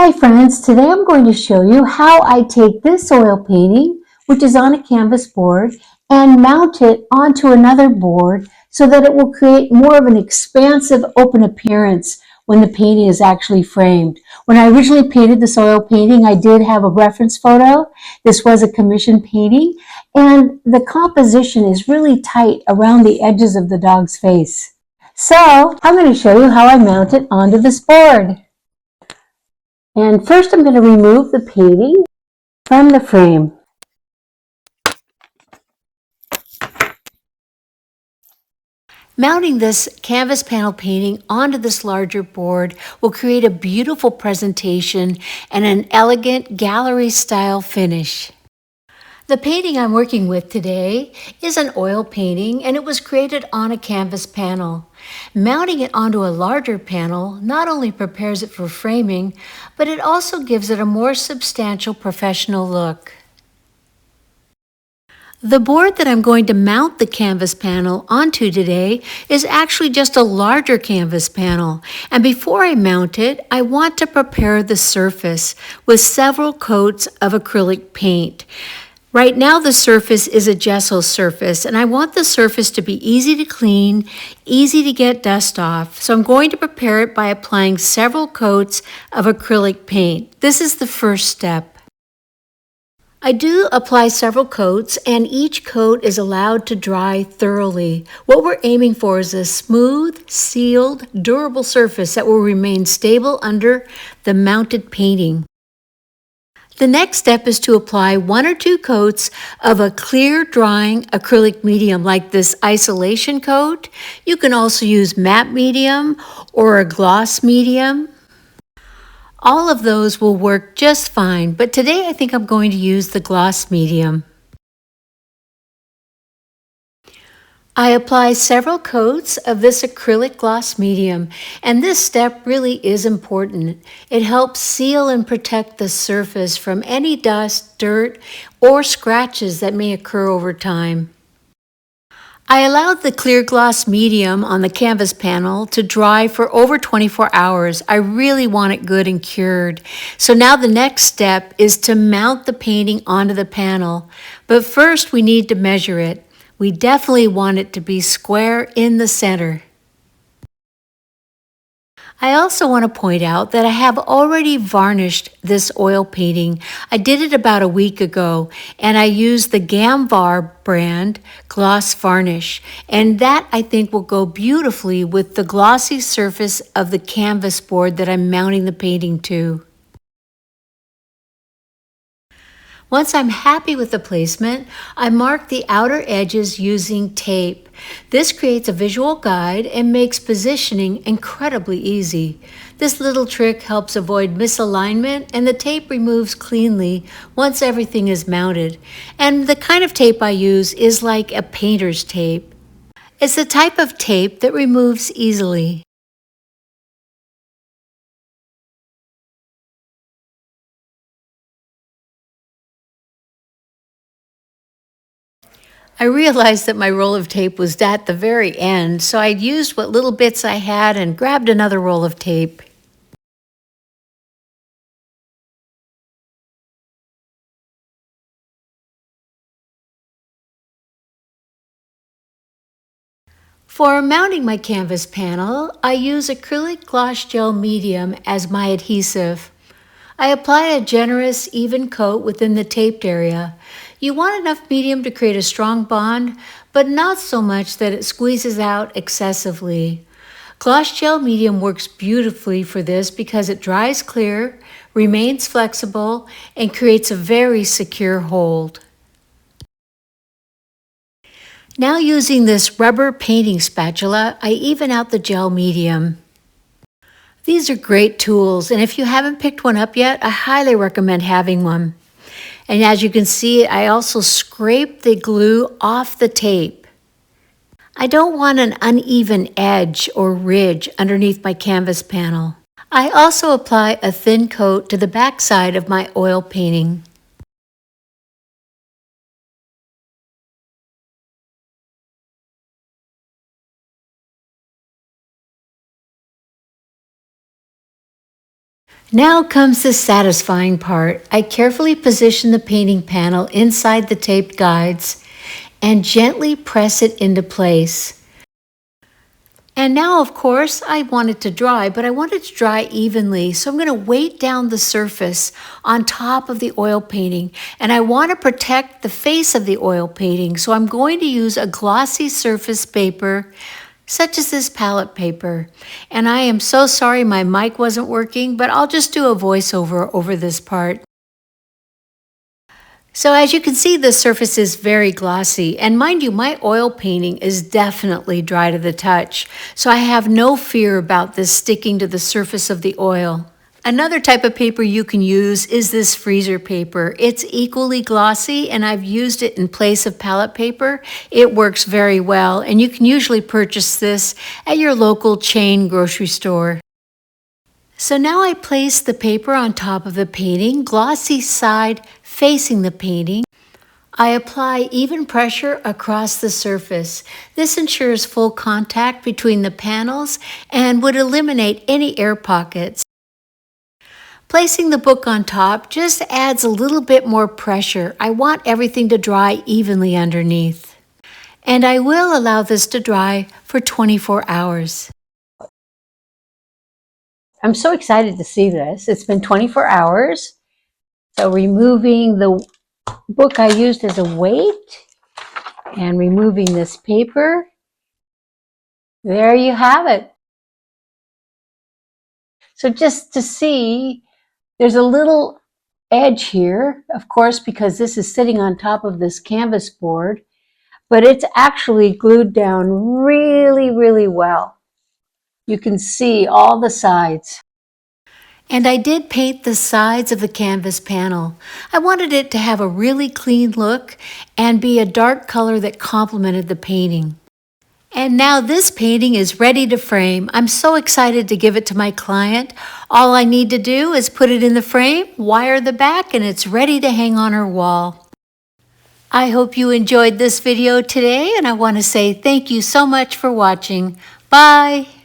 Hi friends, today I'm going to show you how I take this oil painting, which is on a canvas board, and mount it onto another board so that it will create more of an expansive open appearance when the painting is actually framed. When I originally painted this oil painting, I did have a reference photo. This was a commissioned painting, and the composition is really tight around the edges of the dog's face. So I'm going to show you how I mount it onto this board. And first I'm going to remove the painting from the frame. Mounting this canvas panel painting onto this larger board will create a beautiful presentation and an elegant gallery-style finish. The painting I'm working with today is an oil painting, and it was created on a canvas panel. Mounting it onto a larger panel not only prepares it for framing, but it also gives it a more substantial professional look. The board that I'm going to mount the canvas panel onto today is actually just a larger canvas panel. And before I mount it, I want to prepare the surface with several coats of acrylic paint. Right now the surface is a gesso surface, and I want the surface to be easy to clean, easy to get dust off. So I'm going to prepare it by applying several coats of acrylic paint. This is the first step. I do apply several coats, and each coat is allowed to dry thoroughly. What we're aiming for is a smooth, sealed, durable surface that will remain stable under the mounted painting. The next step is to apply 1 or 2 coats of a clear drying acrylic medium like this isolation coat. You can also use matte medium or a gloss medium. All of those will work just fine, but today I think I'm going to use the gloss medium. I apply several coats of this acrylic gloss medium, and this step really is important. It helps seal and protect the surface from any dust, dirt, or scratches that may occur over time. I allowed the clear gloss medium on the canvas panel to dry for over 24 hours. I really want it good and cured. So now the next step is to mount the painting onto the panel. But first we need to measure it. We definitely want it to be square in the center. I also want to point out that I have already varnished this oil painting. I did it about a week ago, and I used the Gamvar brand gloss varnish, and that I think will go beautifully with the glossy surface of the canvas board that I'm mounting the painting to. Once I'm happy with the placement, I mark the outer edges using tape. This creates a visual guide and makes positioning incredibly easy. This little trick helps avoid misalignment, and the tape removes cleanly once everything is mounted. And the kind of tape I use is like a painter's tape. It's the type of tape that removes easily. I realized that my roll of tape was at the very end, so I used what little bits I had and grabbed another roll of tape. For mounting my canvas panel, I use acrylic gloss gel medium as my adhesive. I apply a generous, even coat within the taped area. You want enough medium to create a strong bond, but not so much that it squeezes out excessively. Gloss gel medium works beautifully for this because it dries clear, remains flexible, and creates a very secure hold. Now using this rubber painting spatula, I even out the gel medium. These are great tools, and if you haven't picked one up yet, I highly recommend having one. And as you can see, I also scrape the glue off the tape. I don't want an uneven edge or ridge underneath my canvas panel. I also apply a thin coat to the back side of my oil painting. Now comes the satisfying part. I carefully position the painting panel inside the taped guides and gently press it into place. And now, of course, I want it to dry, but I want it to dry evenly. So I'm going to weight down the surface on top of the oil painting. And I want to protect the face of the oil painting. So I'm going to use a glossy surface paper, such as this palette paper. And I am so sorry my mic wasn't working, but I'll just do a voiceover over this part. So as you can see, the surface is very glossy, and mind you, my oil painting is definitely dry to the touch, so I have no fear about this sticking to the surface of the oil. Another type of paper you can use is this freezer paper. It's equally glossy, and I've used it in place of palette paper. It works very well, and you can usually purchase this at your local chain grocery store. So now I place the paper on top of the painting, glossy side facing the painting. I apply even pressure across the surface. This ensures full contact between the panels and would eliminate any air pockets. Placing the book on top just adds a little bit more pressure. I want everything to dry evenly underneath. And I will allow this to dry for 24 hours. I'm so excited to see this. It's been 24 hours. So removing the book I used as a weight and removing this paper. There you have it. So just to see, there's a little edge here, of course, because this is sitting on top of this canvas board, but it's actually glued down really, really well. You can see all the sides. And I did paint the sides of the canvas panel. I wanted it to have a really clean look and be a dark color that complemented the painting. And now this painting is ready to frame. I'm so excited to give it to my client. All I need to do is put it in the frame, wire the back, and it's ready to hang on her wall. I hope you enjoyed this video today, and I want to say thank you so much for watching. Bye!